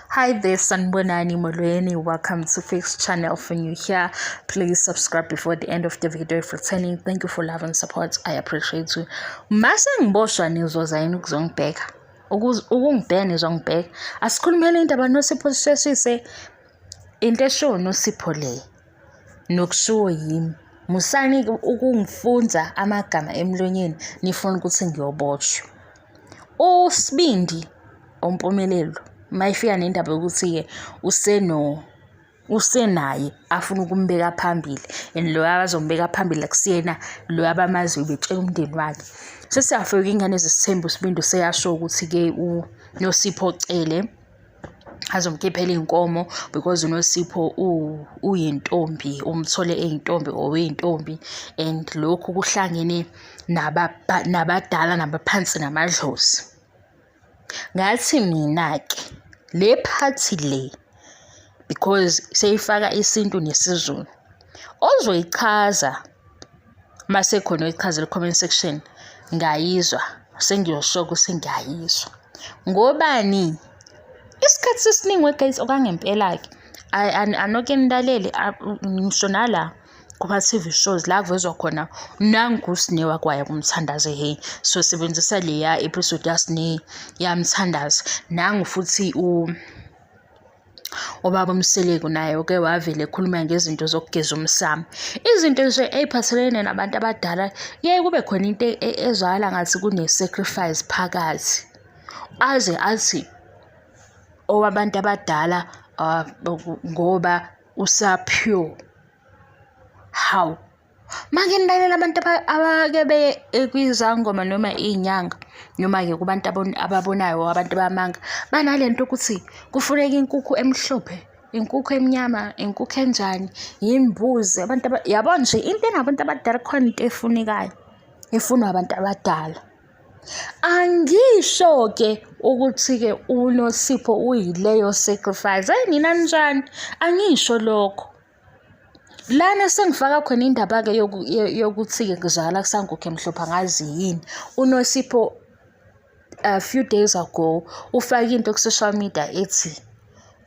Hi there, Sanbonani Molweni. Welcome to Fixed Channel. For you here, please subscribe before the end of the video. If returning, thank you for love and support. I appreciate you. Mase ngiboshwa nizoza yini ukuzongibheka. Ukungibheka nizongibheka. Asikhulumele indaba noSipho Seshise. Into esho noSipho le. Nokushiwo yimi. Musani ukungifunza amagama emlonyeni nifuna ukuthi ngiyoboshwa. uSibindi oMpumelelo mayifika nendaba yokuthi usenaye afuna ukumbeka phambili and lo abazombeka phambili akusiyena lo abamazi betshela umndeni wakhe sesiyafika ingane ezisithembu Sibindi seyasho ukuthi ke noSipho Cele azomkhiphela inkomo because unoSipho uyintombi umthole eyintombi oweyintombi and lokhu kuhlangene nabadala nabaphansi namadlozi. Ngathi mina ke le party le because seyifaka isintu nesizulu ozoyichaza mase khona ichaza le comment section ngayizwa sengiyoshoka sengiyayizwa ngobani isikhathi esiningi guys okangempela ke anoke nidalele ngisho nala kuba TV shows la kuvezwa khona nanguSine wakwaya kumthandaze hey so sebenzisa leya episode yaSine yamthandaze nangu futhi ubaba uMseleko naye ke wavele ekhuluma ngezinto zokugeza umsamo izinto nje eziphathelene nabantu abadala yeke kube khona into ezwala ngathi kune sacrifice phakathi aze athi owabantu abadala ngoba usapure how manje nilalela abantu abake be kwizangoma noma inyanga noma ke kubantu ababonayo abantu bamanga banalento ukuthi kufuneka inkukhu emhlophe inkukhu emnyama inkukhu enjani imbuzi abantu yabona nje into enabantu abadala khona into efunekayo efunwa abantu abadala. Angisho ke ukuthi ke unoSipho uyileyo sacrifice nina njani angisho lokho lana sengifaka khona indaba ke yokuthi ke kuzala kusankukho emhlophe angazi yini unoSipho a few days ago ufake into ku social media ethi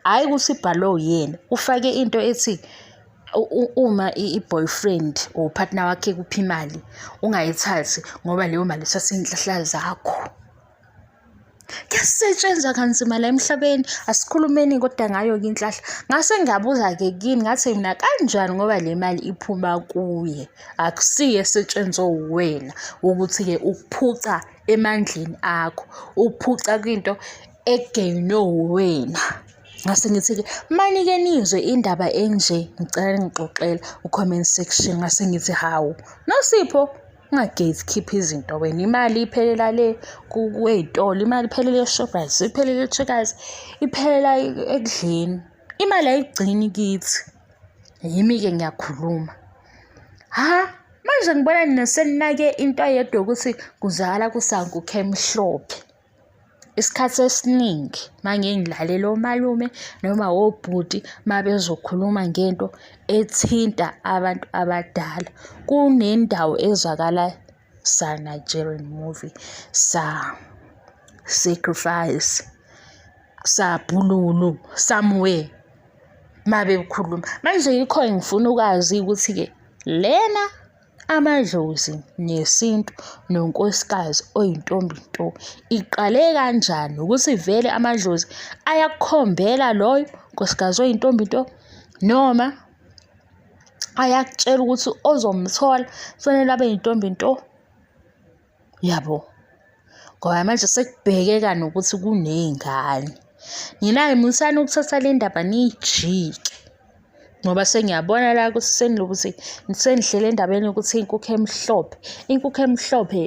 hayi ukuthi ibhalo yena ufake into ethi uma i-boyfriend or partner wakhe kuphi imali ungayithathi ngoba leyo mali sasinhlahla zakho kusetshenzwa kanzima la emhlabeni asikhulumeni kodwa ngayo ke inhlahla ngase ngabuza ke kini ngathi mina kanjani ngoba le mali iphuma kuye akusiye esetshenzwe uwena ukuthi ke ukuphuca emandleni akho ukuphuca kwinto egeno wena ngase ngithi ke manike nizwe indaba enje ngicela ngixoxela ucomment section ngase ngithi hawu noSipho ungagate izinto wena imali iphelela le kwezitolo imali iphelela eShoprite iphelela eCheckers iphelela ekudleni imali ayigcini kithi yimi ke ngiyakhuluma manje ngibona nesenake into ayedwa ukuthi kuzala kusankukho emhlophe isikhathi esiningi manje ngilalela omalume noma obhuti mabezokhuluma ngento ethinta abantu abadala kunendawo ezwakala sa Nigerian movie sa sacrifice sa Bululu somewhere mabekhuluma manje yikho ngifuna ukwazi ukuthi ke lena amadlozi nesintu nonkosikazi oyintombi nto iqale kanjani ukuthi vele amadlozi ayakukhombela loyo nkosikazi oyintombi nto noma ayakutshela ukuthi ozomthola fanele abe yintombi nto yabo ngoba manje sekubhekeka nokuthi kunezingane ninayi musani ukuthatha le ndaba nijike ngoba sengiyabona la ukuthi senilokuthi senihlele endabeni ukuthi inkukhu emhlophe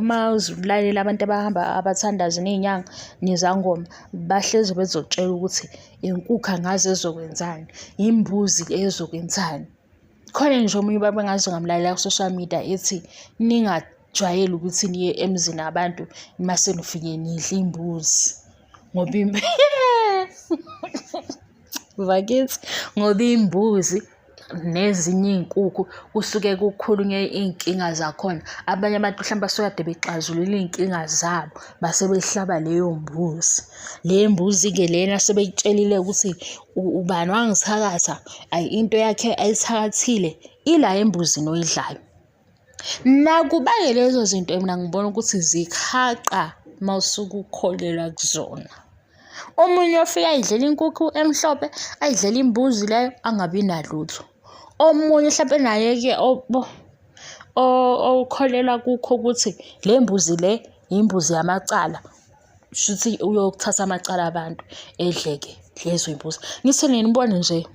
mawuzulalela abantu abahamba abathandazi nezinyanga nezangoma bahlezi bezotshela ukuthi inkukhu angaze ezokwenzani imbuzi ezokwenzani khona nje omunye baba ngaze ngamlalela ku social media ethi ningajwayeli ukuthi niye emzini abantu mase nifike nidle imbuzi ngoba vakithi ngoba imbuzi nezinye iy'nkukhu kusuke kukhulunywe iy'nkinga zakhona. Abanye abantu mhlawumbe basuke kade bexazulula iy'nkinga zabo base behlaba leyo mbuzi. Le mbuzi-ke lena sebeyitshelile ukuthi ubani wangithakatha, ayi into yakhe ayithakathile ila embuzini oyidlayo. Nakuba-ke lezo zinto mina ngibona ukuthi zikhaqa uma usuke ukholelwa kuzona. Omunye ofika ayidlela inkukhu emhlophe, ayidlela imbuzi leyo angabi nalutho. Omunye mhlawumbe naye-ke okholelwa kukho ukuthi le mbuzi le imbuzi yamacala, shuthi uyokuthatha amacala abantu edleke lezo yimbuzi. Ngithi nginibone nje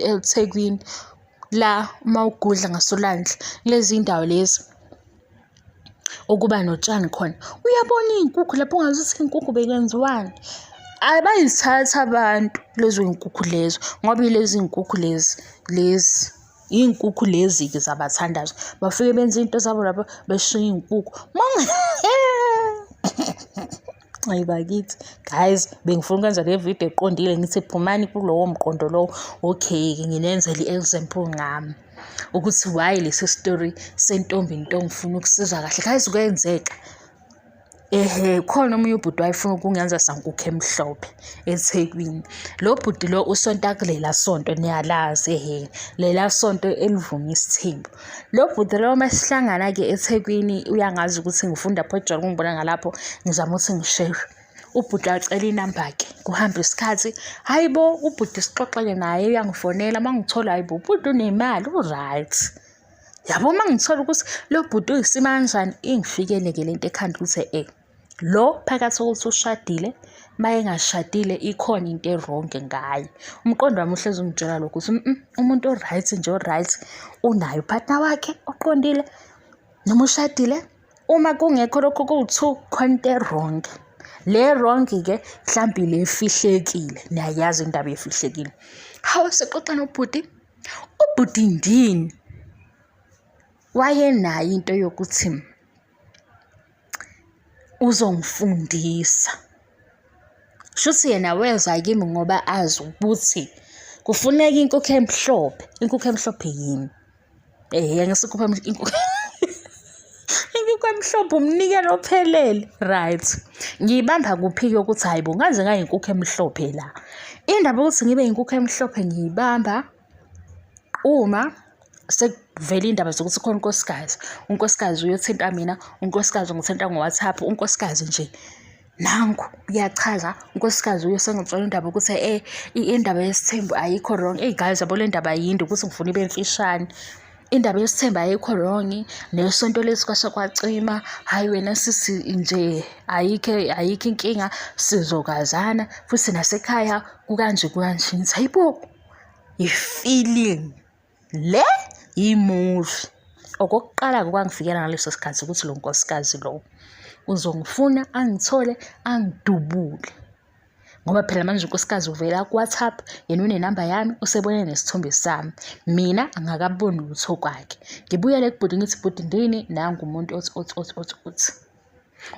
eThekwini la uma ugudla ngasolandla lezi ndawo lezi okuba notshani khona, uyabona iy'nkukhu lapho ungazuthi iy'nkukhu bekwenziwani. Abayithatha abantu lezo y'nkukhu lezo ngoba yilezi y'nkukhu lezi iy'nkukhu lezi-ke zabathandazo bafike benze into zabo lapho beshiya iy'nkukhu hayi bakithi guys, bengifuna ukwenza le video eqondile ngithi phumani kulowo mqondo lowo. Okay-ke nginenzela i-example ngami ukuthi why lesi story sentombi into ngifuna ukusizwa kahle guys kuyenzeka. Khona omunye ubhuti wayefuna ukungenza sankukhu emhlophe eThekwini. Lo bhuti lo usonta kulela sonto niyalazi lela sonto elivuma isithembu. Lo bhuti lo masihlangana-ke eThekwini uyangazi ukuthi ngifunda phojolo ngibona ngalapho ngizama ukuthi ngishare. Ubhuti acela inamba-ke kuhamba isikhathi, hayibo ubhuti sixoxele naye uyangifonela mangithola hayibo ubhuti unemali u-right. Yabo mangithola ukuthi lo bhuti uyisima kanjani ingifikele-ke lento ekhanda ukuthi lo phakathi kokuthi ushadile maye engashadile ikhona into eronge ngayo. Umqondo wami uhlezi ungitshela lokho ukuthi umuntu o-right nje o-right unayo upartner wakhe oqondile noma ushadile. Uma kungekho lokho kuwu-2 khona into eronge. Le wrong-ke mhlambe le efihlekile, niyayazi indaba efihlekile. Hawu sexoxa nobhuti, ubhuti ndini wayenayo into yokuthi uzongifundisa. Shuthi yena weza kimi ngoba azi ukuthi kufuneka inkukhu emhlophe. Inkukhu emhlophe yini? Ngisikupha inkukhu emhlophe umnikelo ophelele, right. Ngiyibamba kuphi-ke ukuthi hayibo ngaze ngayinkukhu emhlophe la. Indaba ukuthi ngibe yinkukhu emhlophe ngiyibamba uma sekuvela indaba zokuthi khona unkosikazi uyothinta mina, unkosikazi ngithinta ngo-WhatsApp, unkosikazi nje nangu uyachaza, unkosikazi uyosengitshela indaba ukuthi indaba yesithembu ayikho wrong. Guys yabo le ndaba yinde ukuthi ngifuna ibe mfishane. Indaba yesithembu ayikho wrong, nesonto lesi kwasha kwacima, hayi wena sisi nje ayikho inkinga sizokwazana futhi nasekhaya kukanje. Ngithi hayibo i-feeling le i-movie. Okokuqala kwangifikela ngaleso sikhathi ukuthi lo nkosikazi lo uzongifuna angithole angidubule ngoba phela manje unkosikazi uvela ku-WhatsApp yena unenamba yami usebone nesithombe sami, mina angakaboni lutho kwakhe. Ngibuyele kubhuti ngithi bhuti ndini nangu umuntu othi.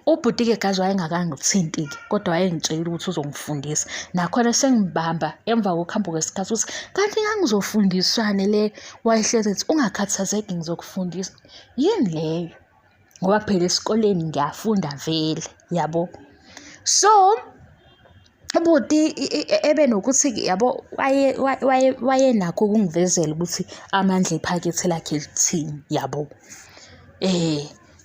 Ubhuti-ke gazi wayengakangithinti-ke kodwa wayengitshela ukuthi uzongifundisa. Nakhona sengibamba emva kokuhamba kwesikhathi ukuthi kanti ngangizofundiswane le wayehlezi ethi ungakhathazeki ngizokufundisa. Yini leyo? Ngoba phela esikoleni ngiyafunda vele yabo. So ubhuti ebenokuthi yabo wayenakho ukungivezela ukuthi amandla ephakethe lakhe lithini yabo.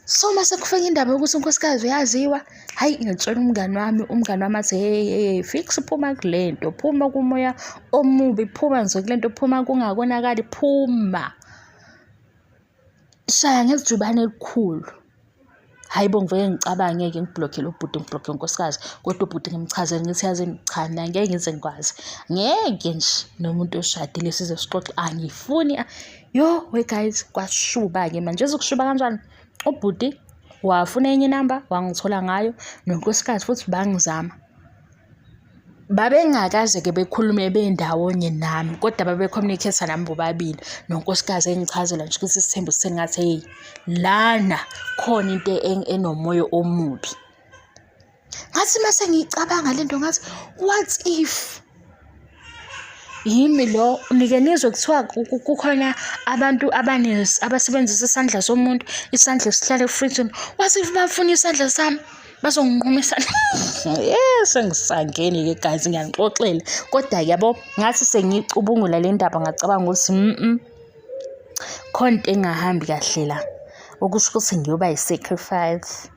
So mase kufika indaba yokuthi unkosikazi uyaziwa, hayi ngitshela umngani wami athi hey fix phuma kulento, phuma kumoya omubi, phuma nje kulento, phuma kungakonakali, phuma. Shaya ngezijubane elikhulu. Hayibo ngiveke ngicabange-ke ngiblockele ubhuti, ngiblockele unkosikazi kodwa ubhuti ngimchazele ngithi yazini cha mina ngeke ngize ngikwazi. Ngeke nje nomuntu oshadile size sixoxe angifuni. We guys kwashuba-ke manje ezokushuba kanjani? Ubhuti wafuna enye inamba wangithola ngayo, nonkosikazi futhi bangizama. Babengakaze-ke bekhulume bendawonye nami kodwa babe-communicate nami bobabili. Nonkosikazi engichazela nje ukuthi isithembu sengathi hey lana khona into enomoya omubi. Ngathi mase ngicabanga lento ngathi what if yimi lo nike nizwe kuthiwa kukhona abantu abasebenzisa isandla somuntu, isandla esihlala efrijini. Wasithi bafuna isandla sami bazonginquma isandla. Sengisangeni-ke guys, ngiyanixoxela. Kodwa yabo ngathi sengiyicubungula le ndaba ngacabanga ukuthi khona into engahambi kahle la. Okusho ukuthi ngiyoba yi-sacrifice.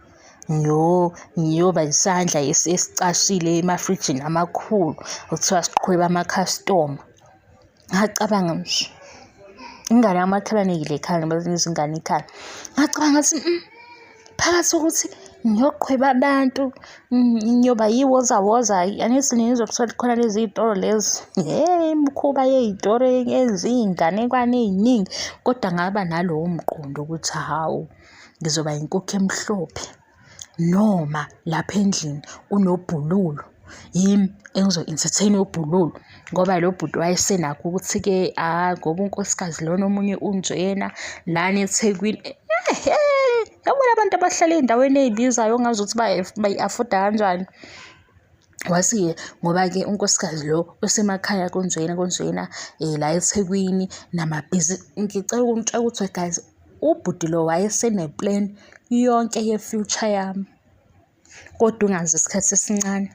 Ngiyoba isandla esicashile emafrijini amakhulu okuthiwa siqhweba ama-customer. Ngacabanga nje ingane yamakhalane-ke ekhaya noma izingane ekhaya. Ngacabanga ngathi phakathi kokuthi ngiyoqhweba abantu ngiyoba yiwozawoza, angithi nizwe kuthiwa khona lezi iy'toro lezi imikhuba yey'toro eziyinganekwane ey'ningi. Kodwa ngaba nalowo mqondo ukuthi hawu ngizoba yinkukhu emhlophe, noma lapha endlini kunobhululo yimi engizo-entertain ubhululo, ngoba lo bhuti wayesenakho ukuthi-ke ngoba unkosikazi lona omunye unjena lana eThekwini. Yabona abantu abahlala ey'ndaweni ey'bizayo ongazuthi bayi-afforda kanjani. Wasi-ke ngoba-ke unkosikazi lo osemakhaya konjena la eThekwini ngicela ukunitshela ukuthi guys, ubhuti lo wayesene-plan yonke ye-future yami, kodwa ungazi isikhathi esincane.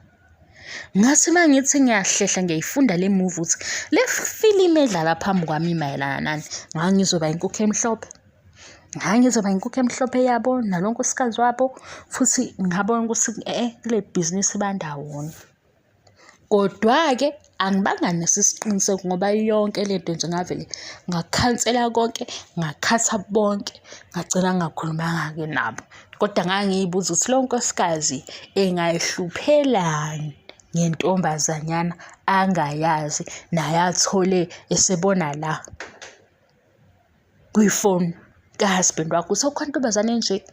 Ngathi uma ngithi ngiyahlehla ngiyayifunda le movie ukuthi le filimu edlala phambi kwami mayelana nani. Ngangizoba inkukhu emhlophe. Ngangizoba inkukhu emhlophe yabo nalo nkosikazi wabo, futhi ngabona ukuthi kule bhizinisi bandawonye. Kodwa-ke angibanga naso isiqiniseko ngoba yonke lento nje ngavele ngakhansela konke, ngakhatha bonke, ngagcina ngakhulumanga-ke nabo. Kodwa ngangiyibuza ukuthi lo nkosikazi engayihluphelani ngentombazanyana angayazi naye athole esebona la kwifoni ka-husband wakhe. Usekhona intombazane nje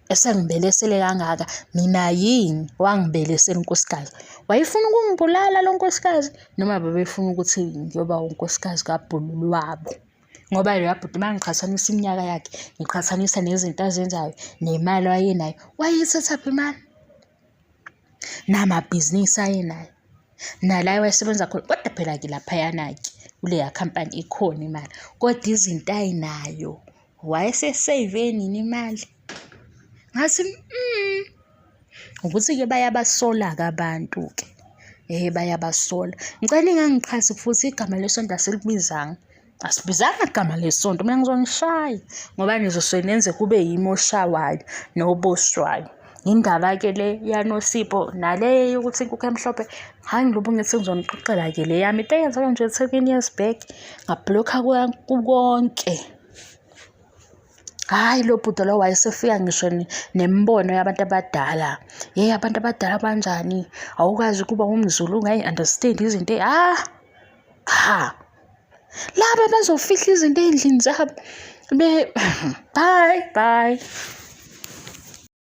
esengibelesele kangaka, mina yini wangibelesela unkosikazi? Wayefuna ukungibulala lo nkosikazi noma babefuna ukuthi ngiyoba unkosikazi kabhululu wabo? Ngoba lo bhuti uma ngiqhathanisa iminyaka yakhe, ngiqhathanisa nezinto azenzayo nemali ayenayo, wayeyithathaphi imali? Namabhizinisi ayenayo nala wayesebenza khona. Kodwa phela-ke laphayana-ke kuleya khampani ikhona imali, kodwa izinto ayinayo wayeseseyve nini imali. Ngathi ukuthi-ke bayabasola-ke abantu-ke, bayabasola. Ngicela ningangiqhathi futhi igama lesonto asilibizanga. Asibizanga igama lesonto, mina ngizonishaya ngoba nizosuke nenze kube yimi oshawayo noboshwayo. Indaba-ke le yaNosipho nale yokuthi inkukhu emhlophe, ngilobu ngithi ngizonixoxela-ke le yami into eyenzeka nje e-10 years back. Ngabhlokha konke. Hhayi, lo bhuti lo wayesefika ngisho nemibono yabantu abadala. Abantu abadala banjani? Awukwazi ukuba umZulu ungayi-understand izinto laba bazofihla izinto ey'ndlini zabo. Bye.